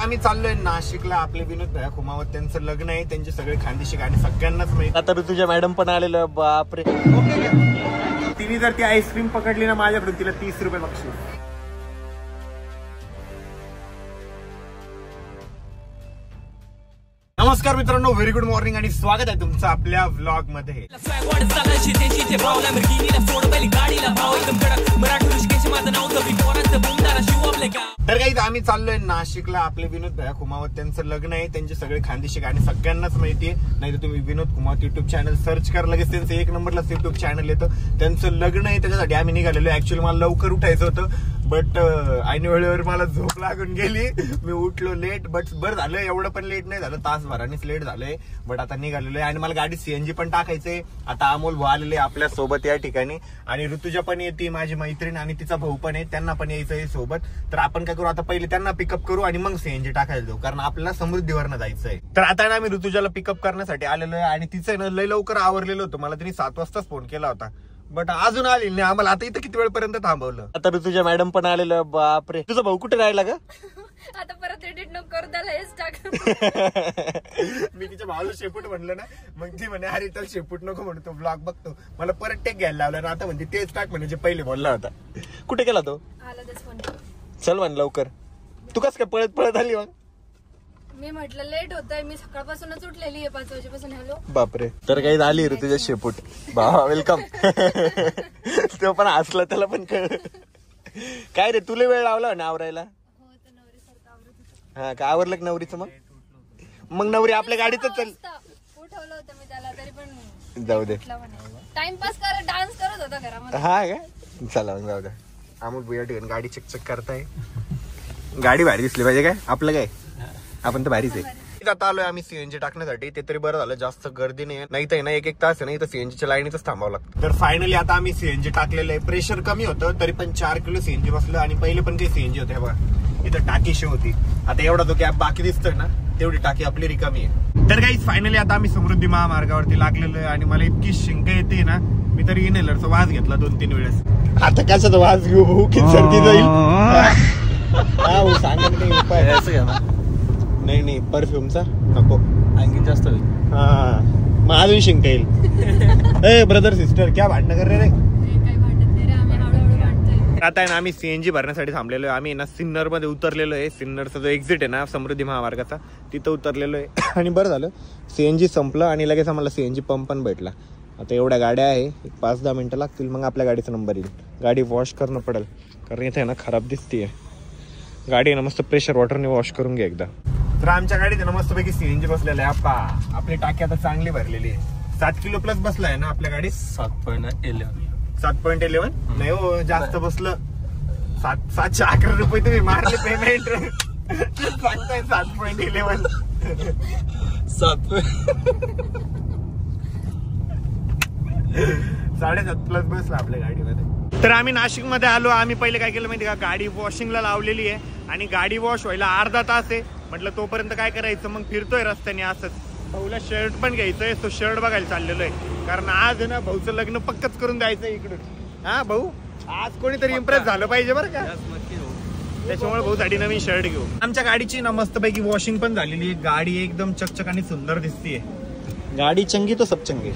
आम्ही चाललोय नाशिकला. आपले विनोद भैया खुमावत त्यांचं लग्न आहे. त्यांचे सगळे खानदेशी गाणी सगळ्यांनाच माहिती. आता ऋतुजा मॅडम पण आलेलं. बापरे, तिने जर ती आईस्क्रीम पकडली ना माझ्याकडून तिला 30 रुपये बक्षीस. नमस्कार मित्रांनो, व्हेरी गुड मॉर्निंग आणि स्वागत आहे तुमचं आपल्या व्लॉग मध्ये. तर काही आम्ही चाललोय नाशिकला. आपले विनोद भैया खुमावत त्यांचं लग्न आहे. त्यांचे सगळे खानदेशी गाणी सगळ्यांनाच माहितीये. नाही तर तुम्ही विनोद खुमावत युट्यूब चॅनल सर्च करा, लगेच त्यांचं 1 नंबरलाच युट्यूब चॅनल येतं. त्यांचं लग्न आहे, त्याच्यासाठी आम्ही निघालेलो. ऍक्च्युअली मला लवकर उठायचं होतं, बट ऐन वेळेवर मला झोप लागून गेली. मी उठलो लेट, बट बरं झालं, एवढं पण लेट नाही झालं, तासभरानेच लेट झालंय. बट आता निघालेलो आहे आणि मला गाडी सीएनजी पण टाकायचंय. आता अमोल भाऊ आलेले आपल्या सोबत या ठिकाणी आणि ऋतुजा पण येते, माझी मैत्रीण, आणि तिचा भाऊ पण आहे. त्यांना पण यायचंय सोबत. तर आपण काय करू, आता पहिले त्यांना पिकअप करू आणि मग सीएनजी टाकायला जाऊ, कारण आपल्याला समृद्धीवरनं जायचंय. तर आता ना मी ऋतुजाला पिकअप करण्यासाठी आलेलो आहे आणि तिचं ना लय लवकर आवरलेलं होतं. मला तिने 7 वाजताच फोन केला होता, बट अजून आली नाही. आम्हाला आता इथं किती वेळपर्यंत थांबवलं. आता ऋतुजा मॅडम पण आलेलं. बापरे, तुझा भाऊ कुठे राहिला ग? आता परत एडिट नको करू, त्याला हेच टाक. मी तिच्या भावाला शेपूट म्हणलं ना, मग ती म्हणे अरे तर शेपूट नको म्हणतो, ब्लॉग बघतो. मला परत टेक घ्यायला लावला ना, आता म्हणते तेच टाक म्हणजे पहिले बोलला होता. कुठे गेला तो? चल म्हण लवकर. तू कस काय पळत पळत आली मग? मी म्हटलं लेट होतंय, मी सकाळपासूनच उठलेली आहे 5 वाजेपासून. हॅलो. बापरे, तर काही आली रे तुझ्या शेपूट. भावा वेलकम. तो पण हसला, त्याला पण कळलं. काय रे, तुला वेळ लावला ना आवरायला? हा का, आवरलं नवरीचं? मग नवरी आपल्या गाडीतच चल. उठवलं होतं मी त्याला, तरी पण जाऊ दे, टाइमपास करत डान्स करत होता घरामध्ये. हा का, चला जाऊ दे. अमोल भैया ठिकाणी गाडी चकचक करताय. गाडी भारी दिसली पाहिजे काय, आपलं काय, आपण तर भारीच आहे. आता आलोय आम्ही सीएनजी टाकण्यासाठी. ते तरी बरं झालं, जास्त गर्दी नाही तर ना 1-1 तास आहे, नाही तर सीएनजीच्या लाईनीतच थांबावं लागतं. तर फायनली आता आम्ही सीएनजी टाकलेलं आहे. प्रेशर कमी होतं, तरी पण 4 किलो सीएनजी बसलं. आणि पहिले पण काही सीएनजी होते बघा, इथं टाकी शो होती. आता एवढा जो गॅप बाकी दिसतोय ना, तेवढी टाकी आपली रिकामी आहे. तर काही फायनली आता आम्ही समृद्धी महामार्गावरती लागलेलो आहे आणि मला इतकी शिंक येते ना, मी तरी इनहेलरचा वास घेतला 2-3 वेळेस. आता कशाचा वास घेऊ भाऊ, किती सर्दी जाईल. हा सांगा नाही उपाय. नाही परफ्यूमचा नको, आणखी जास्त होईल. हा मग अजून शिंक येईल. ए ब्रदर सिस्टर क्या भांडणं कर रे. आता आहे ना आम्ही सीएनजी भरण्यासाठी थांबलेलो आहे. आम्ही ना सिन्नर मध्ये उतरलेलो आहे. सिन्नरचा जो एक्झिट आहे ना समृद्धी महामार्गाचा, तिथं उतरलेलो आहे. आणि बरं झालं सीएनजी संपलं आणि लगेच आम्हाला सीएनजी पंप पण भेटला. आता एवढ्या गाड्या आहे, 5-10 मिनिटं लागतील, मग आपल्या गाडीचा नंबर येईल. गाडी वॉश करणं पडेल, कारण इथे ना खराब दिसतीये गाडी. ना मस्त प्रेशर वॉटरने वॉश करून घ्या एकदा. तर आमच्या गाडीत ना मस्तपैकी सीएनजी बसलेला आहे. आपली टाकी आता चांगली भरलेली आहे. 7 किलो प्लस बसला आहे ना आपल्या गाडीत. 7.11 नाही हो, जास्त बसलं. 711 रुपये तुम्ही मारले पेमेंट. सांगताय 7.11. 7.5 प्लस बसला आपल्या गाडीमध्ये. तर आम्ही नाशिक मध्ये आलो. आम्ही पहिले काय केलं माहिती का, गाडी वॉशिंगला लावलेली आहे आणि गाडी वॉश व्हायला अर्धा तास आहे. म्हटलं तोपर्यंत काय करायचं, मग फिरतोय रस्त्याने असंच. भाऊला शर्ट पण घ्यायचंय, तो शर्ट बघायला चाललेलो आहे, कारण आज ना भाऊचं लग्न पक्कच करून द्यायचंय इकडून. हा भाऊ, आज कोणीतरी इम्प्रेस झालं पाहिजे बरं का, त्याच्यामुळे भाऊसाठी नवीन शर्ट घेऊ. आमच्या गाडीची ना मस्तपैकी वॉशिंग पण झालेली आहे. गाडी एकदम चकचक आणि सुंदर दिसतीये. गाडी चंगी तो सब चंगी.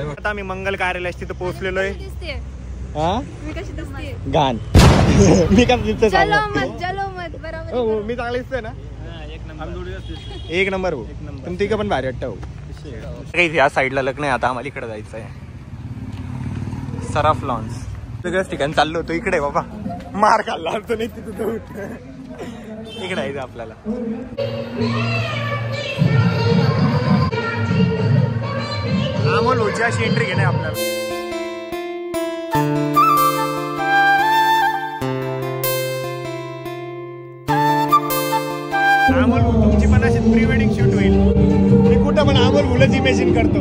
आता आम्ही मंगल कार्यालयास तिथं पोहोचलेलो आहे. गान मी काय दिसतोय, मी चांगलं दिसतोय ना. एक नंबर भाऊ, पण तिघं पण भारी वाटतं भाऊ. या साईडला लग्न आहे. आता आम्हाला इकडे जायचं आहे, सराफ लॉन्स. सगळ्याच ठिकाणी चाललो होतो. इकडे बाबा मार खाल्ला असतो नाही तिथं. इकडे यायचं आपल्याला. अमोल भाऊची अशी एंट्री घेणे आपल्याला. अमोल तुमची पण अशी प्री वेडिंग शूट होईल. मी कुठं पण अमोल भाऊलाच इमॅजिन करतो.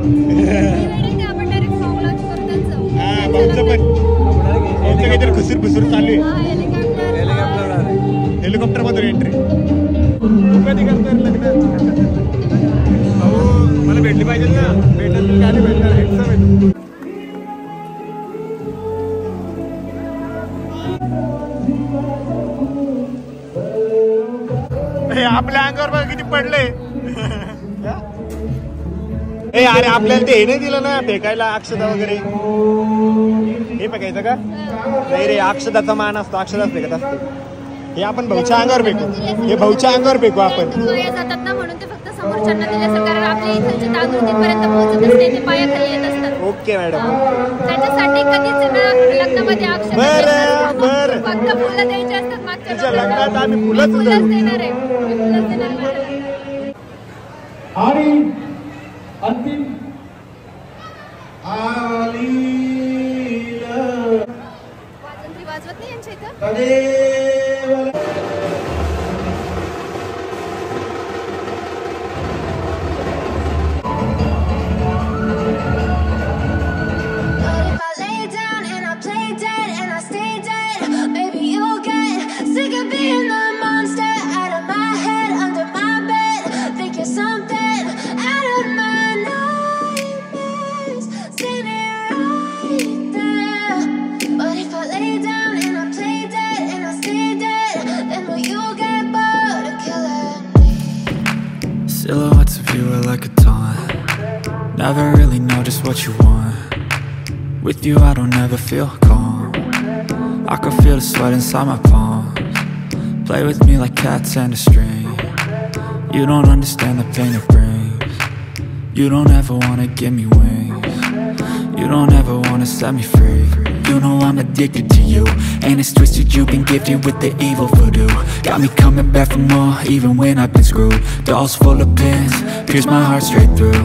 हा भाऊचं पण, भाऊचं काहीतरी खुसूर चालू आहे. हेलिकॉप्टर मधून एंट्री. कधी करतोय लग्न भाऊ? मला भेटली पाहिजे ना, भेटत गाडी भेटणार. आपल्या अंगावर बघ किती पडले. ए अरे आपल्याला ते हे नाही दिलं ना फेकायला अक्षता वगैरे. हे फेकायचं का नाही रे, अक्षताचा मान असतो, अक्षता फेकत असते. हे आपण भाऊच्या अंगावर फेकू, हे भाऊच्या अंगावर फेकू आपण. जातात ना म्हणून ते फक्त समोरच्यांना दिले असं, कारण आपल्या इथलचे तांदूळ तिथपर्यंत पोहोचत असते, ते पायाखाली येत असतात. Okay madam. त्याच्यासाठी कधीच ना लग्नामध्ये अक्षता फक्त फुलं द्यायची असतात. मागच्या लग्नात आम्ही फुलंच देणार आहे, फुलंच देणार. आणि अंतिम वाजवत नाही यांच्या इथं. Silhouettes of you are like a taunt. Never really know just what you want. With you I don't ever feel calm. I can feel the sweat inside my palms. Play with me like cats and a string. You don't understand the pain it brings. You don't ever wanna give me wings. You don't ever wanna set me free. You know I'm addicted to you, and it's twisted, you've been gifted with the evil voodoo. Got me coming back for more, even when I've been screwed. Dolls full of pins, pierce my heart straight through.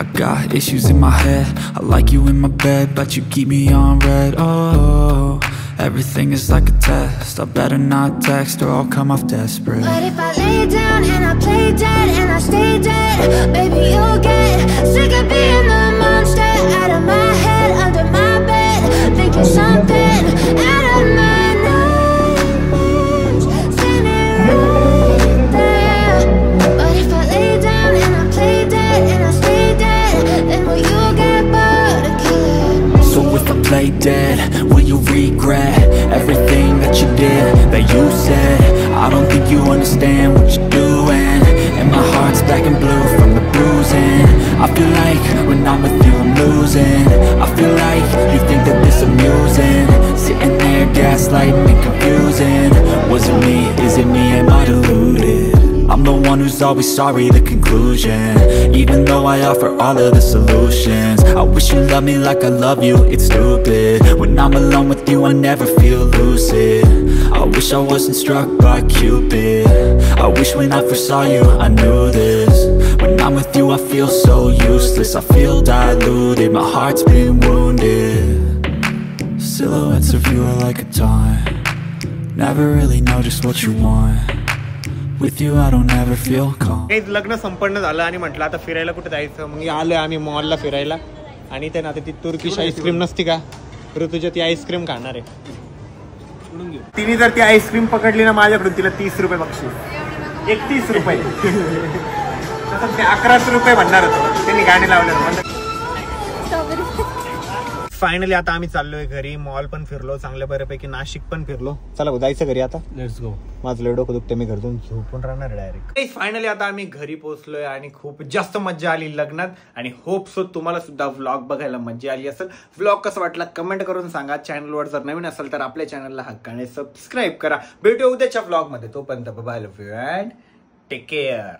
I got issues in my head, I like you in my bed, but you keep me on red. Oh, everything is like a test, I better not text or I'll come off desperate. But if I lay down and I play dead and I stay dead, baby you'll get sick of being the monster out of my head, under my bed, thinking something out of my nightmares, standing right there. But if I lay down and I play dead and I stay dead, then will you get bored of killing me? So if I play dead, will you regret everything that you did, that you said? I don't think you understand what you're doing, and my heart's black and blue from the bruising. I feel like when I'm with you I'm losing. I feel like you think that this amusing, sitting there gaslighting and confusing. Was it me? Is it me? Am I deluded? I'm the one who's always sorry, the conclusion, even though I offer all of the solutions. I wish you loved me like I love you, it's stupid. When I'm alone with you I never feel lucid. I wish I wasn't struck by Cupid. I wish when I first saw you I knew this. When I'm with you I feel so useless, I feel diluted, my heart's been wounded. Silhouettes of you are like a taunt. Never really know just what you want. With you I don't ever feel calm. लग्न संपन्न झालं आणि म्हटलं आता फिरायला कुठे जायचं. मग आलोय आम्ही मॉलला फिरायला, आणि ते ना ती तुर्किश आईस्क्रीम नसती का, ऋतुजा ती आईस्क्रीम खाणार आहे. तिने जर ती आईस्क्रीम पकडली ना माझ्याकडून तिला 30 रुपये बक्षीस. 31 रुपये. तसं ते 11 रुपये म्हणणार होतं त्यांनी गाणी लावलं. फायनली आता आम्ही चाललोय घरी. मॉल पण फिरलो चांगल्या बऱ्यापैकी, नाशिक पण फिरलो. चला जायचं घरी आता. Let's go. माझं लय डोकं दुखते, मी घरतून झोपून राहणार डायरेक्ट. फायनली आता आम्ही घरी पोहोचलोय आणि खूप जास्त मजा आली लग्नात, आणि होप सो तुम्हाला सुद्धा व्लॉग बघायला मजा आली असेल. व्लॉग कसा वाटला कमेंट करून सांगा. चॅनलवर जर नवीन असेल तर आपल्या चॅनलला हक्काने सबस्क्राईब करा. भेटूया उद्याच्या व्लॉग मध्ये. तोपर्यंत bye, love you and take care.